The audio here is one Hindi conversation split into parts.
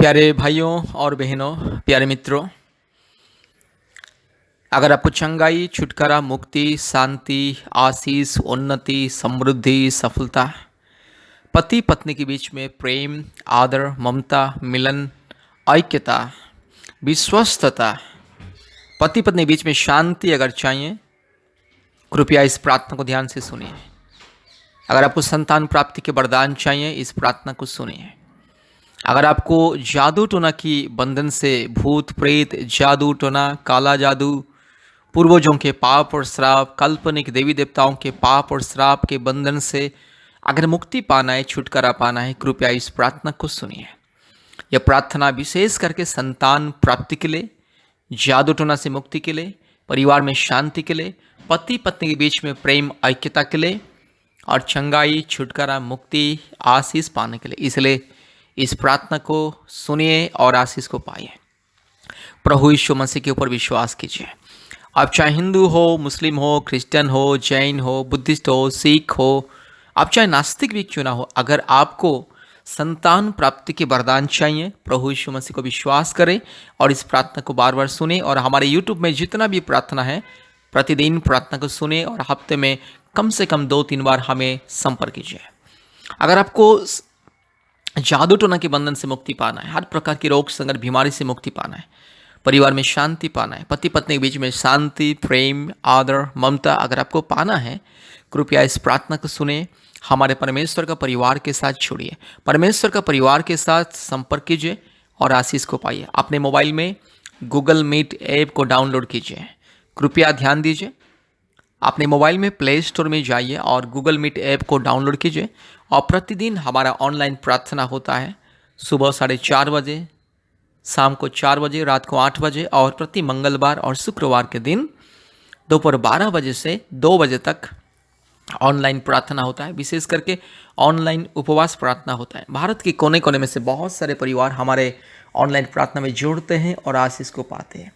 प्यारे भाइयों और बहनों, प्यारे मित्रों, अगर आपको चंगाई, छुटकारा, मुक्ति, शांति, आशीष, उन्नति, समृद्धि, सफलता, पति पत्नी के बीच में प्रेम, आदर, ममता, मिलन, ऐक्यता, विश्वस्तता, पति पत्नी के बीच में शांति अगर चाहिए, कृपया इस प्रार्थना को ध्यान से सुनिए। अगर आपको संतान प्राप्ति के वरदान चाहिए, इस प्रार्थना को सुनिए। अगर आपको जादू टोना की बंधन से, भूत प्रेत, जादू टोना, काला जादू, पूर्वजों के पाप और श्राप, काल्पनिक देवी देवताओं के पाप और श्राप के बंधन से अगर मुक्ति पाना है, छुटकारा पाना है, कृपया इस प्रार्थना को सुनिए। यह प्रार्थना विशेष करके संतान प्राप्ति के लिए, जादू टोना से मुक्ति के लिए, परिवार में शांति के लिए, पति पत्नी के बीच में प्रेम ऐक्यता के लिए और चंगाई, छुटकारा, मुक्ति, आशीष पाने के लिए। इसलिए इस प्रार्थना को सुनिए और आशीष को पाइए। प्रभु यीशु मसीह के ऊपर विश्वास कीजिए। आप चाहे हिंदू हो, मुस्लिम हो, क्रिश्चियन हो, जैन हो, बुद्धिस्ट हो, सिख हो, आप चाहे नास्तिक भी क्यों ना हो, अगर आपको संतान प्राप्ति के वरदान चाहिए, प्रभु यीशु मसीह को विश्वास करें और इस प्रार्थना को बार बार सुने। और हमारे यूट्यूब में जितना भी प्रार्थना है, प्रतिदिन प्रार्थना को सुने और हफ्ते में कम से कम 2-3 बार हमें संपर्क कीजिए। अगर आपको जादू टोना के बंधन से मुक्ति पाना है, हर प्रकार की रोग संकट बीमारी से मुक्ति पाना है, परिवार में शांति पाना है, पति पत्नी के बीच में शांति, प्रेम, आदर, ममता अगर आपको पाना है, कृपया इस प्रार्थना को सुने। हमारे परमेश्वर का परिवार के साथ जुड़िए, परमेश्वर का परिवार के साथ संपर्क कीजिए और आशीष को पाइए। अपने मोबाइल में गूगल मीट ऐप को डाउनलोड कीजिए। कृपया ध्यान दीजिए, अपने मोबाइल में प्ले स्टोर में जाइए और गूगल मीट ऐप को डाउनलोड कीजिए और प्रतिदिन हमारा ऑनलाइन प्रार्थना होता है। सुबह 4:30 बजे, शाम को 4 बजे, रात को 8 बजे और प्रति मंगलवार और शुक्रवार के दिन दोपहर 12 बजे से 2 बजे तक ऑनलाइन प्रार्थना होता है। विशेष करके ऑनलाइन उपवास प्रार्थना होता है। भारत के कोने कोने में से बहुत सारे परिवार हमारे ऑनलाइन प्रार्थना में जुड़ते हैं और आशीष को पाते हैं।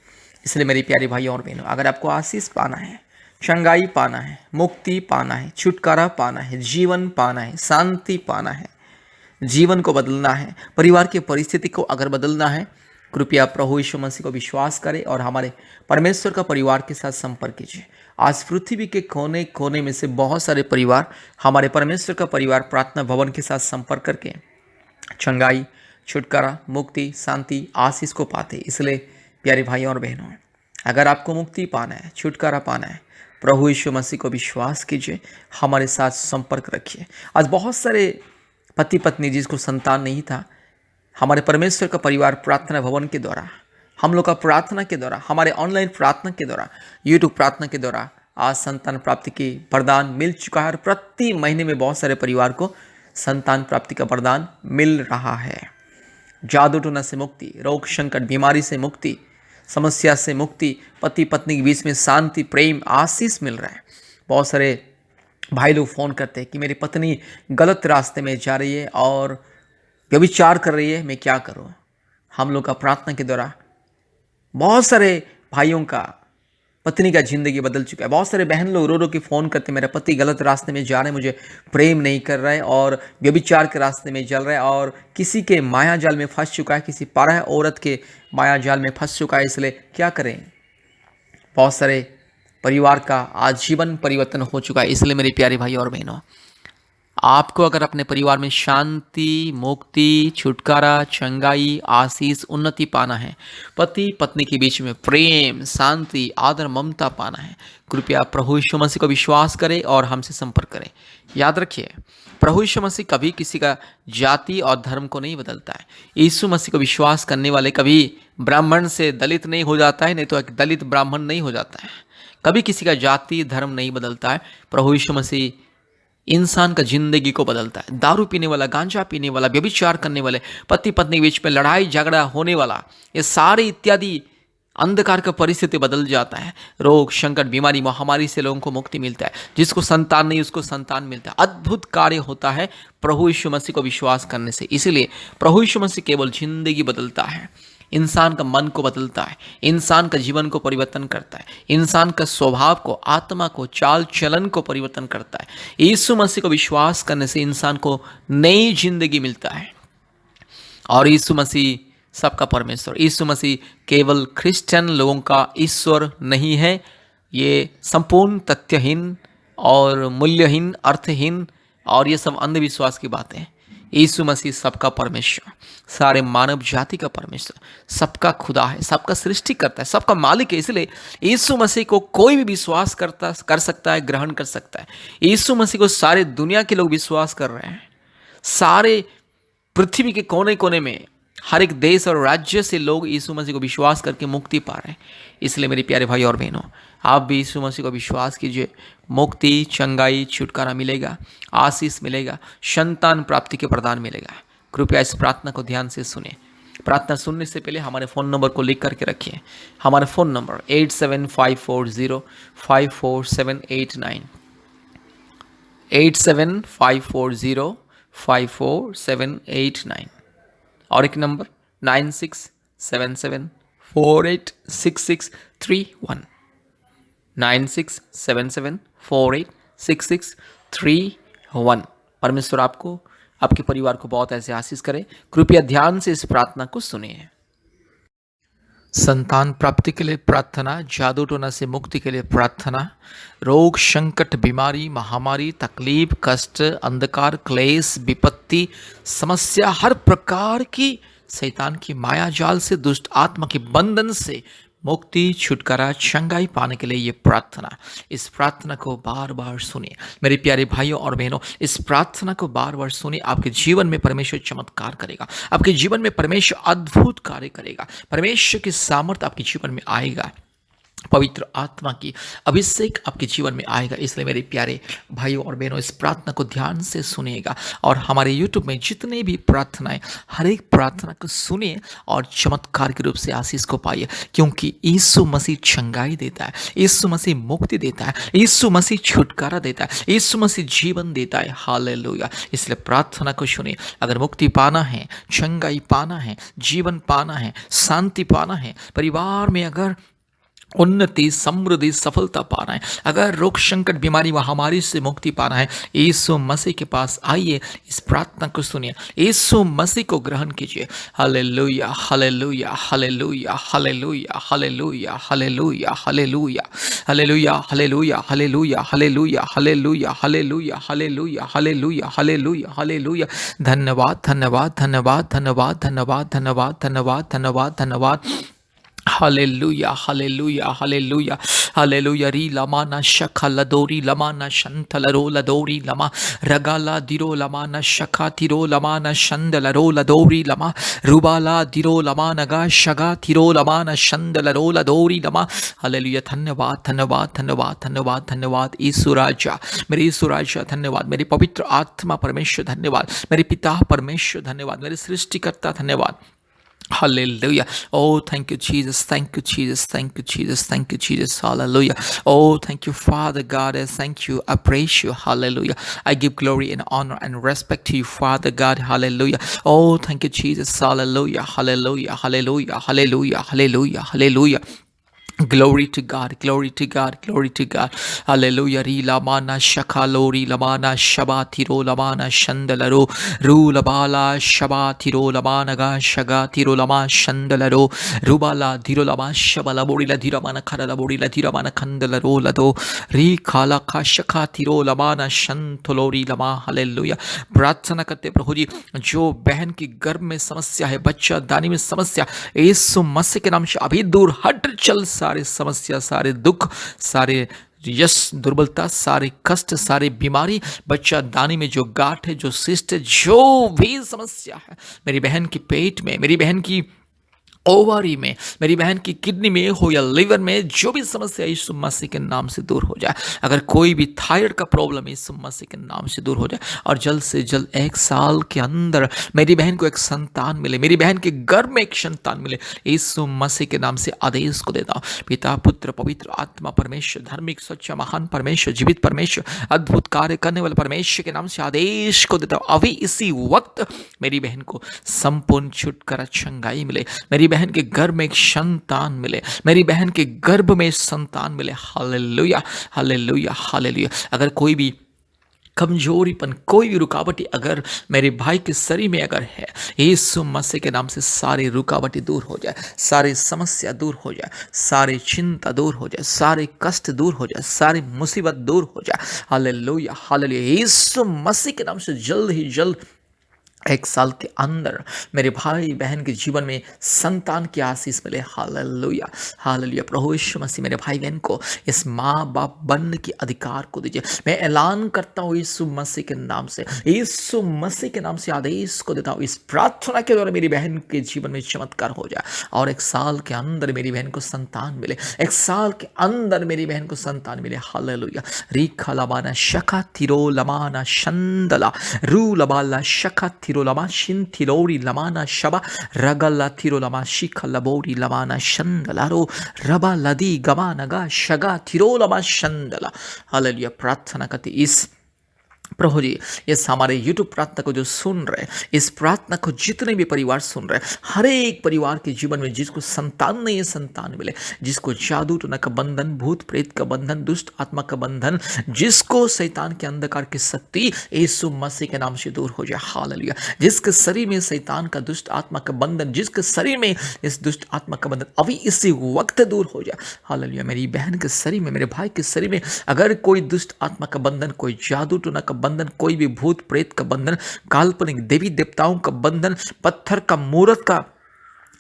इसलिए मेरी प्यारी भाइयों और बहनों, अगर आपको आशीष पाना है, चंगाई पाना है, मुक्ति पाना है, छुटकारा पाना है, जीवन पाना है, शांति पाना है, जीवन को बदलना है, परिवार की परिस्थिति को अगर बदलना है, कृपया प्रभु यीशु मसीह को विश्वास करें और हमारे परमेश्वर का परिवार के साथ संपर्क कीजिए। आज पृथ्वी के कोने कोने में से बहुत सारे परिवार हमारे परमेश्वर का परिवार प्रार्थना भवन के साथ संपर्क करके चंगाई, छुटकारा, मुक्ति, शांति, आशीष को पाते। इसलिए प्यारे भाइयों और बहनों, अगर आपको मुक्ति पाना है, छुटकारा पाना है, प्रभु यीशु मसीह को विश्वास कीजिए, हमारे साथ संपर्क रखिए। आज बहुत सारे पति पत्नी जिसको संतान नहीं था, हमारे परमेश्वर का परिवार प्रार्थना भवन के द्वारा, हम लोग का प्रार्थना के द्वारा, हमारे ऑनलाइन प्रार्थना के द्वारा, यूट्यूब प्रार्थना के द्वारा आज संतान प्राप्ति की वरदान मिल चुका है और प्रति महीने में बहुत सारे परिवार को संतान प्राप्ति का वरदान मिल रहा है। जादू टोना से मुक्ति, रोग संकट बीमारी से मुक्ति, समस्या से मुक्ति, पति पत्नी के बीच में शांति, प्रेम, आशीष मिल रहा है। बहुत सारे भाई लोग फ़ोन करते हैं कि मेरी पत्नी गलत रास्ते में जा रही है और व्यभिचार कर रही है, मैं क्या करूं। हम लोग का प्रार्थना के द्वारा बहुत सारे भाइयों का पत्नी का जिंदगी बदल चुका है। बहुत सारे बहन लोग रो रो के फ़ोन करते, मेरा पति गलत रास्ते में जा रहे हैं, मुझे प्रेम नहीं कर रहा है और व्यभिचार के रास्ते में चल रहा है और किसी के माया जाल में फंस चुका है, किसी पराया औरत के माया जाल में फंस चुका है। इसलिए क्या करें। बहुत सारे परिवार का आजीवन परिवर्तन हो चुका है। इसलिए मेरे प्यारे भाई और बहनों, आपको अगर अपने परिवार में शांति, मुक्ति, छुटकारा, चंगाई, आशीष, उन्नति पाना है, पति पत्नी के बीच में प्रेम, शांति, आदर, ममता पाना है, कृपया प्रभु यीशु मसीह को विश्वास करें और हमसे संपर्क करें। याद रखिए, प्रभु यीशु मसीह कभी किसी का जाति और धर्म को नहीं बदलता है। यीशु मसीह को विश्वास करने वाले कभी ब्राह्मण से दलित नहीं हो जाता है, नहीं तो एक दलित ब्राह्मण नहीं हो जाता है। कभी किसी का जाति धर्म नहीं बदलता है। प्रभु यीशु मसीह इंसान का जिंदगी को बदलता है। दारू पीने वाला, गांजा पीने वाला, व्यभिचार करने वाले, पति पत्नी के बीच में लड़ाई झगड़ा होने वाला, ये सारे इत्यादि अंधकार का परिस्थिति बदल जाता है। रोग संकट बीमारी महामारी से लोगों को मुक्ति मिलता है। जिसको संतान नहीं उसको संतान मिलता है। अद्भुत कार्य होता है प्रभु यीशु मसीह को विश्वास करने से। इसीलिए प्रभु यीशु मसीह केवल जिंदगी बदलता है, इंसान का मन को बदलता है, इंसान का जीवन को परिवर्तन करता है, इंसान का स्वभाव को, आत्मा को, चाल चलन को परिवर्तन करता है। यीशु मसीह को विश्वास करने से इंसान को नई जिंदगी मिलता है और यीशु मसीह सबका परमेश्वर। यीशु मसीह केवल क्रिश्चियन लोगों का ईश्वर नहीं है, ये संपूर्ण तथ्यहीन और मूल्यहीन, अर्थहीन और ये सब अंधविश्वास की बातें हैं। यीशु मसीह सबका परमेश्वर, सारे मानव जाति का परमेश्वर, सबका खुदा है, सबका सृष्टि करता है, सबका मालिक है। इसलिए यीशु मसीह को कोई भी विश्वास कर सकता है, ग्रहण कर सकता है। यीशु मसीह को सारे दुनिया के लोग विश्वास कर रहे हैं। सारे पृथ्वी के कोने कोने में हर एक देश और राज्य से लोग यीशु मसीह को विश्वास करके मुक्ति पा रहे हैं। इसलिए मेरे प्यारे भाई और बहनों, आप भी यीशु मसीह को विश्वास कीजिए। मुक्ति, चंगाई, छुटकारा मिलेगा, आशीष मिलेगा, संतान प्राप्ति के प्रदान मिलेगा। कृपया इस प्रार्थना को ध्यान से सुने। प्रार्थना सुनने से पहले हमारे फ़ोन नंबर को लिख करके रखिए। हमारा फ़ोन नंबर 8754054789, 8754054789 और एक नंबर 9677486631, 9677486631। परमेश्वर आपको, आपके परिवार को बहुत ऐसे आशीष करे। कृपया ध्यान से इस प्रार्थना को सुनिए। संतान प्राप्ति के लिए प्रार्थना, जादू टोना से मुक्ति के लिए प्रार्थना, रोग, संकट, बीमारी, महामारी, तकलीफ, कष्ट, अंधकार, क्लेश, विपत्ति, समस्या, हर प्रकार की शैतान की माया जाल से, दुष्ट आत्मा के बंधन से मुक्ति, छुटकारा, चंगाई पाने के लिए ये प्रार्थना। इस प्रार्थना को बार बार सुनिए मेरे प्यारे भाइयों और बहनों। इस प्रार्थना को बार बार सुनिए। आपके जीवन में परमेश्वर चमत्कार करेगा, आपके जीवन में परमेश्वर अद्भुत कार्य करेगा, परमेश्वर की सामर्थ आपके जीवन में आएगा, पवित्र आत्मा की अभिषेक आपके जीवन में आएगा। इसलिए मेरे प्यारे भाइयों और बहनों, इस प्रार्थना को ध्यान से सुनिएगा और हमारे YouTube में जितने भी प्रार्थनाएं, हर एक प्रार्थना को सुनिए और चमत्कार के रूप से आशीष को पाइए। क्योंकि यीशु मसीह चंगाई देता है, यीशु मसीह मुक्ति देता है, यीशु मसीह छुटकारा देता है, यीशु मसीह जीवन देता है। हालेलुया। इसलिए प्रार्थना को सुनिए। अगर मुक्ति पाना है, चंगाई पाना है, जीवन पाना है, शांति पाना है, परिवार में अगर उन्नति, समृद्धि, सफलता पाना है, अगर रोग, संकट, बीमारी, महामारी से मुक्ति पाना है, यीशु मसीह के पास आइए। इस प्रार्थना को सुनिए, यीशु मसीह को ग्रहण कीजिए। Hallelujah, hallelujah, hallelujah, hallelujah, hallelujah, hallelujah, hallelujah, hallelujah, hallelujah, hallelujah, hallelujah, hallelujah, hallelujah, hallelujah, hallelujah, hallelujah, hallelujah. धन्यवाद, धन्यवाद, धन्यवाद, धन्यवाद, धन्यवाद, धन्यवाद, धन्यवाद, धन्यवाद, धन्यवाद। Hallelujah, hallelujah, hallelujah, hallelujah. री लमा न शखा लदोरी लमा न शंथलरो लदोरी लमा रगाला दिरो लमा न शखा तिरो लमा न शंदलरो लदोरी लमा रुबाला दिरो लमा नगा शगा तिरो लमा न शंदलरो लदोरी लमा। हालेलुया। धन्यवाद, धन्यवाद, धन्यवाद, धन्यवाद, धन्यवाद यीशु राजा, मेरे यीशु राजा धन्यवाद, मेरी पवित्र आत्मा परमेश्वर धन्यवाद, मेरे पिता परमेश्वर धन्यवाद, मेरे सृष्टिकर्ता धन्यवाद। Hallelujah. Oh, thank you, Jesus. Thank you, Jesus. Thank you, Jesus. Thank you, Jesus. Hallelujah. Oh, thank you, Father God. I thank you. I praise you. Hallelujah. I give glory and honor and respect to you, Father God. Hallelujah. Oh, thank you, Jesus. Hallelujah. Hallelujah. Hallelujah. Hallelujah. Hallelujah. Hallelujah. Glory to God, glory to God, glory to God. Hallelujah. Ri lamana shakalori lamana shabatiro lamana shandalaro ru labala shabatiro lamana ga shagatiro lama shandalaro rubala diro lama shabala borila diramana karala borila diramana kandalaro lado ri kala ka shakatiro lamana shantolori lama. Hallelujah. प्रार्थना करते प्रभु जी, जो बहन की गर्भ में समस्या है, बच्चा दानी में समस्या, यीशु मसीह के नाम से अभी दूर हट चल। सारे समस्या, सारे दुख, सारे यस दुर्बलता, सारे कष्ट, सारे बीमारी, बच्चा दानी में जो गांठ है, जो सिस्ट है, जो भी समस्या है मेरी बहन की पेट में, मेरी बहन की ओवरी में, मेरी बहन की किडनी में हो या लिवर में, जो भी समस्या यीशु मसीह के नाम से दूर हो जाए। अगर कोई भी थायराइड का प्रॉब्लम यीशु मसीह के नाम से दूर हो जाए और जल्द से जल्द 1 साल के अंदर मेरी बहन को एक संतान मिले, मेरी बहन के गर्भ में एक संतान मिले, यीशु मसीह के नाम से आदेश को देता हूँ। पिता, पुत्र, पवित्र आत्मा, परमेश्वर, धार्मिक, सच्चा, महान परमेश्वर, जीवित परमेश्वर, अद्भुत कार्य करने वाले परमेश्वर के नाम से आदेश को देता हूँ। अभी इसी वक्त मेरी बहन को संपूर्ण छुटकारा, चंगाई मिले, मेरी बहन के गर्भ में एक संतान मिले, मेरी बहन के गर्भ में संतान मिले। Hallelujah, hallelujah, hallelujah. अगर कोई भी कमजोरीपन, कोई भी रुकावटें अगर मेरे भाई के शरीर में अगर है, यीशु मसीह के नाम से सारी रुकावटें दूर हो जाए, सारी समस्या दूर हो जाए, सारी चिंता दूर हो जाए, सारे कष्ट दूर हो जाए, सारी मुसीबत दूर हो जाए। Hallelujah, hallelujah. यीशु मसीह के नाम से जल्द ही जल्द 1 साल के अंदर मेरे भाई बहन के जीवन में संतान की आशीष मिले। Hallelujah, hallelujah. प्रभु यीशु मसीह मेरे भाई बहन को इस माँ बाप बनने के अधिकार को दीजिए। मैं ऐलान करता हूँ यीशु मसीह के नाम से, यीशु मसीह के नाम से आदेश को देता हूँ, इस प्रार्थना के द्वारा मेरी बहन के जीवन में चमत्कार हो जाए और 1 साल के अंदर मेरी बहन को संतान मिले, 1 साल के अंदर मेरी बहन को संतान मिले। हालेलुया। रीखा लबाना शखा तिरो लमाना शंदला रू लबाला शखा तिरो lama shin tirori lamana shaba ragala tiro lama shika labori lamana shandalaro raba ladi gamanaga shaga tiro lama shandala। Hallelujah. प्रार्थना करते इस प्रभु जी, इस हमारे यूट्यूब प्रार्थना को जो सुन रहे, इस प्रार्थना को जितने भी परिवार सुन रहे, हर एक परिवार के जीवन में जिसको संतान नहीं है संतान मिले, जिसको जादू टोना का बंधन, भूत प्रेत का बंधन, दुष्ट आत्मा का बंधन, जिसको शैतान के अंधकार की शक्ति यीशु मसीह के नाम से दूर हो जाए। हालेलुया। जिसके शरीर में शैतान का दुष्ट आत्मा का बंधन, जिसके शरीर में इस दुष्ट आत्मा का बंधन अभी इसी वक्त दूर हो जाए। हालेलुया। मेरी बहन के शरीर में, मेरे भाई के शरीर में अगर कोई दुष्ट आत्मा का बंधन, कोई जादू टोना का बंधन, कोई भी भूत प्रेत का बंधन, काल्पनिक देवी देवताओं का बंधन, पत्थर का मूर्त का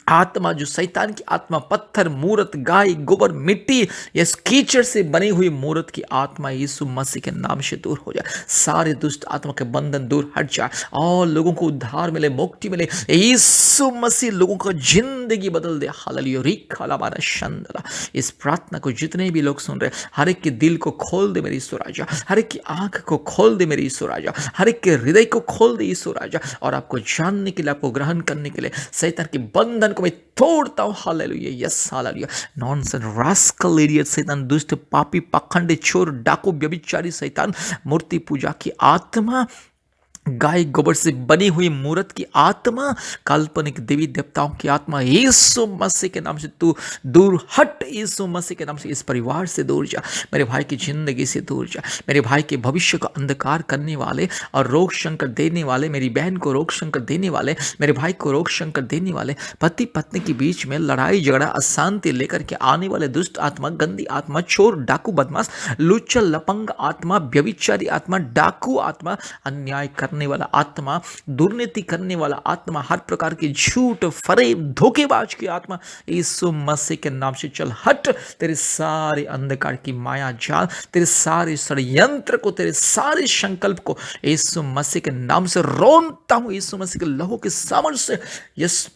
आत्मा, जो शैतान की आत्मा, पत्थर, मूर्त, गाय, गोबर, मिट्टी, इस कीचड़ से बनी हुई मूर्त की आत्मा यीशु मसीह के नाम से दूर हो जाए। सारे दुष्ट आत्मा के बंधन दूर हट जाए और लोगों को उद्धार मिले, मुक्ति मिले। यीशु मसीह लोगों का जिंदगी बदल दे। हालेलुया। रिखा लबाना शंदला। इस प्रार्थना को जितने भी लोग सुन रहे, हर एक के दिल को खोल दे मेरे ईश्वर राजा, हर एक की आंख को खोल दे मेरे ईश्वर राजा, हर एक के हृदय को खोल दे ईश्वर राजा, और आपको जानने के लिए, आपको ग्रहण करने के लिए शैतान के बंधन को मैं तोड़ता हूं। Hallelujah. Yes, hallelujah. Nonsense, rascal, idiot, शैतान, दुष्ट, पापी, पाखंडी, चोर, डाकू, व्यभिचारी शैतान, मूर्ति पूजा की आत्मा, गाय गोबर से बनी हुई मूर्त की आत्मा, काल्पनिक देवी देवताओं की आत्मा, यीशु मसीह के नाम से तू दूर हट। यीशु मसीह के नाम से इस परिवार से दूर जा, मेरे भाई की जिंदगी से दूर जा। मेरे भाई के भविष्य को अंधकार करने वाले और रोग शंकर देने वाले, मेरी बहन को रोग शंकर देने वाले, मेरे भाई को रोग शंकर देने वाले, पति पत्नी के बीच में लड़ाई झगड़ा अशांति लेकर के आने वाले दुष्ट आत्मा, गंदी आत्मा, चोर, डाकू, बदमाश, लुच्चा, लपंग आत्मा, व्यभिचारी आत्मा, डाकू आत्मा, अन्याय करने वाला आत्मा, दुर्नीति करने वाला आत्मा, हर प्रकार की झूठ, फरेब, धोखेबाज की आत्मा, यीशु मसीह के नाम से चल हट। तेरे सारे अंधकार की माया जाल, तेरे सारे षड्यंत्र को, तेरे सारे संकल्प को यीशु मसीह के नाम से रोनता हूं। यीशु मसीह के लहू के सामर्थ्य से यस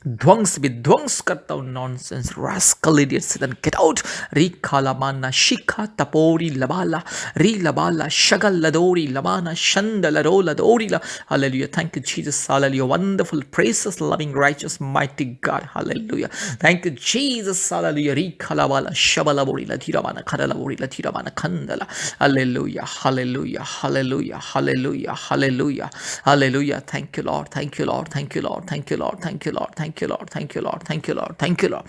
ध्वंस विध्वंस करता हूं। नॉनसेंस, रास्कल, इडियट, सैतान, गेट आउट। री खाला माना शिखा तपोरी लबाला री लबाला शगल लदोरी लबाना शंद लरो लदोरी ला। Hallelujah. Thank you Jesus. Hallelujah. Wonderful, precious, loving, righteous, mighty God. Hallelujah. Thank you Jesus. Hallelujah. री खाला वाला शबला बोरी ला धीरा माना खरला बोरी ला धीरा माना खंदला। Hallelujah, hallelujah, hallelujah, hallelujah, hallelujah, hallelujah. Thank you lord, thank you lord, thank you lord, thank you lord, thank you lord, thank you lord, thank you lord, thank you lord, thank you lord.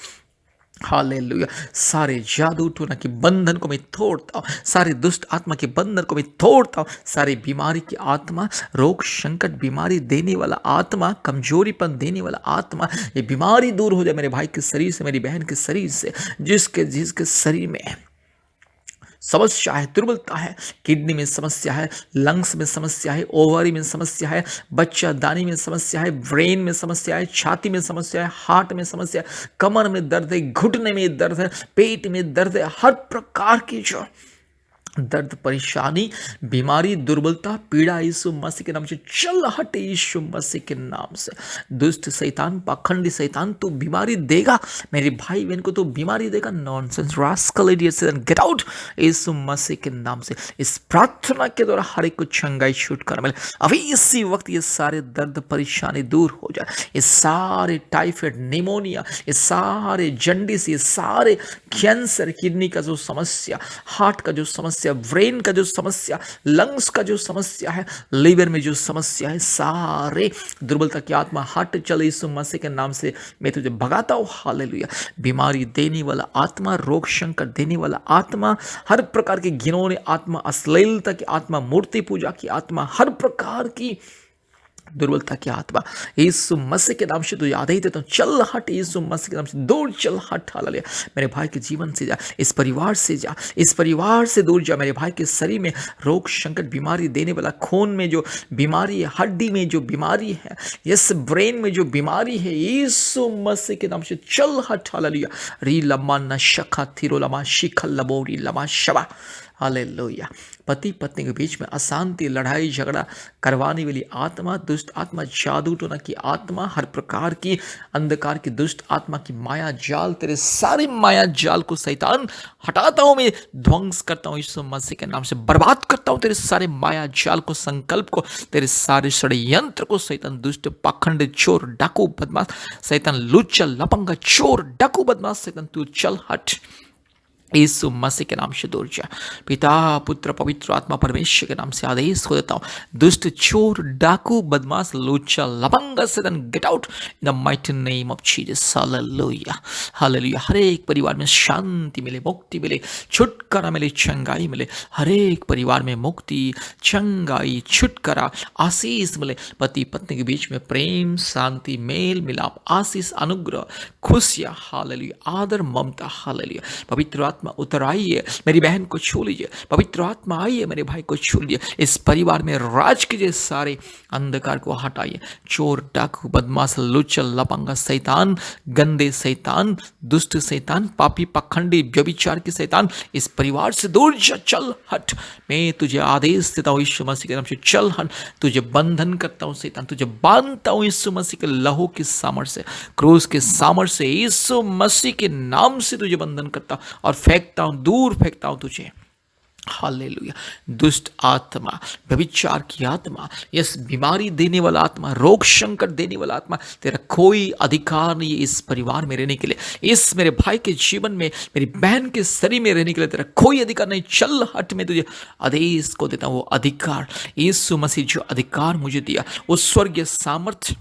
Hallelujah. सारे जादू टोना के बंधन को मैं तोड़ता हूँ, सारे दुष्ट आत्मा के बंधन को मैं तोड़ता हूँ, सारी बीमारी की आत्मा, रोग संकट बीमारी देने वाला आत्मा, कमजोरीपन देने वाला आत्मा, ये बीमारी दूर हो जाए मेरे भाई के शरीर से, मेरी बहन के शरीर से, जिसके शरीर में समस्या है, दुर्बलता है, किडनी में समस्या है, लंग्स में समस्या है, ओवरी में समस्या है, बच्चा दानी में समस्या है, ब्रेन में समस्या है, छाती में समस्या है, हार्ट में समस्या है, कमर में दर्द है, घुटने में दर्द है, पेट में दर्द है, हर प्रकार की जो दर्द, परेशानी, बीमारी, दुर्बलता, पीड़ा यीशु मसीह के नाम से चल हटे। यीशु मसीह के नाम से दुष्ट शैतान, पाखंडी शैतान, तू बीमारी देगा मेरे भाई बहन को, तू बीमारी देगा। नॉनसेंस, रास्कल, इडियट, शैतान, गेट आउट। यीशु मसीह के नाम से इस प्रार्थना के द्वारा हर एक को चंगाई छुटकारा मिले। अभी इसी वक्त ये सारे दर्द परेशानी दूर हो जाए, ये सारे टाइफाइड, निमोनिया, ये सारे जंडिस, ये सारे कैंसर, किडनी का जो समस्या, हार्ट का जो समस्या, समस्या, ब्रेन का जो समस्या, लंग्स का जो समस्या है, लीवर में जो समस्या है, सारे दुर्बलता की आत्मा हट चल यीशु मसीह के नाम से मैं तुझे भगाता हूँ। हालेलुया। बीमारी देने वाला आत्मा, रोग शंकर देने वाला आत्मा, हर प्रकार की घिनौनी आत्मा, अश्लीलता की आत्मा, मूर्ति पूजा की आत्मा, हर प्रकार की दुर्बलता की आत्मा यीशु मसीह के नाम से तुझे आदेश देता हूँ, चल हट यीशु मसीह के नाम से दूर चल हट। हालेलुया। मेरे भाई के जीवन से जा, इस परिवार से जा, इस परिवार से दूर जा। मेरे भाई के शरीर में रोग संकट, बीमारी देने वाला, खून में जो बीमारी है, हड्डी में जो बीमारी है, यस ब्रेन में जो बीमारी है, यीशु मसीह के नाम से चल हट। हालेलुया। री लम्मा न शखा थिरो लमा शिखल लबोरी लमा शबा। हालेलुया। पति पत्नी के बीच में अशांति, लड़ाई झगड़ा करवाने वाली आत्मा, दुष्ट आत्मा, जादू टोना की आत्मा, हर प्रकार की अंधकार की दुष्ट आत्मा की माया जाल, तेरे सारे माया जाल को शैतान हटाता हूं, मैं ध्वंस करता हूं यीशु मसीह के नाम से, बर्बाद करता हूं तेरे सारे माया जाल को, संकल्प को, तेरे सारे षड्यंत्र को। शैतान दुष्ट, पाखंड, चोर, डाकू, बदमाश, शैतान लुच्चा, लपंगा, चोर, डाकू, बदमाश, शैतान तू चल हट यीशु मसीह के नाम से दूर जा। पिता, पुत्र, पवित्र आत्मा, परमेश्वर के नाम से आदेश हो देता हूं, दुष्ट, चोर, डाकू, बदमाश, लुच्चा, लफंगा, शैतान get out in the mighty name of Jesus. Hallelujah. Hallelujah. हर एक परिवार में शांति मिले, मुक्ति मिले, छुटकारा मिले, चंगाई मिले। हर एक परिवार में मुक्ति, चंगाई, छुटकारा, आशीष मिले। पति पत्नी के बीच में प्रेम, शांति, मेल मिलाप, आशीष, अनुग्रह, खुशियां। हालेलुया। आदर, ममता। हालेलुया। पवित्र आत्मा उतर आइए, मेरी बहन को छू लीजिए। पवित्र आत्मा आइए, मेरे भाई को छू लीजिए। इस परिवार में राज कीजिए, सारे अंधकार को हटाइए। चोर, डाकू, बदमाश, लुच्चल, लपंगा, शैतान, गंदे शैतान, दुष्ट शैतान, पापी, पखंडी, व्यभिचार की शैतान, इस परिवार से दूर जा, चल हट। मैं तुझे आदेश देता हूँ यीशु मसीह के नाम से, चल हट। तुझे बंधन करता हूँ शैतान, तुझे बांधता हूँ यीशु मसीह के लहू की सामर्थ्य से, क्रूस के सामर्थ्य से, यीशु मसीह के नाम से तुझे बंधन करता हूँ और फेंकता हूं, दूर फेंकता हूं तुझे। हालेलुया। दुष्ट आत्मा, व्यभिचार की आत्मा, यस बीमारी देने वाला आत्मा, रोग संकट देने वाला आत्मा, तेरा कोई अधिकार नहीं है इस परिवार में रहने के लिए, इस मेरे भाई के जीवन में, मेरी बहन के शरीर में रहने के लिए तेरा कोई अधिकार नहीं। चल हट। मैं तुझे आदेश को देता हूं, वो अधिकार यीशु मसीह जो अधिकार मुझे दिया, वो स्वर्गीय सामर्थ्य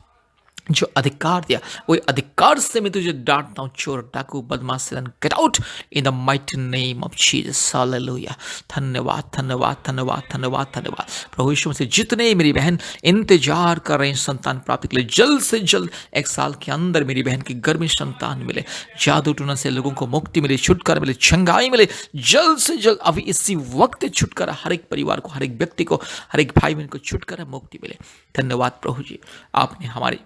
जो अधिकार दिया, वो अधिकार से मैं तुझे डांटता हूं, चोर, डाकू, बदमाश, शैतान, get out in the mighty name of Jesus. Hallelujah. धन्यवाद, धन्यवाद, धन्यवाद, धन्यवाद, धन्यवाद प्रभु यीशु मसीह। जितने मेरी बहन इंतजार कर रहे हैं संतान प्राप्ति के लिए, जल्द से जल्द 1 साल के अंदर मेरी बहन के घर में संतान मिले, जादू टोना से लोगों को मुक्ति मिले, छुटकारा मिले, छंगाई मिले, जल्द से जल्द अभी इसी वक्त छुटकारा हर एक परिवार को, हर एक व्यक्ति को, हर एक भाई बहन को छुटकारा, मुक्ति मिले। धन्यवाद प्रभु जी, आपने हमारी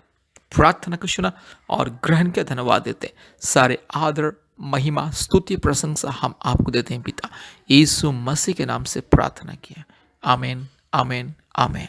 प्रार्थना को सुना और ग्रहण के धन्यवाद देते। सारे आदर, महिमा, स्तुति, प्रशंसा हम आपको देते हैं पिता, यीशु मसीह के नाम से प्रार्थना किया। आमीन, आमीन, आमीन।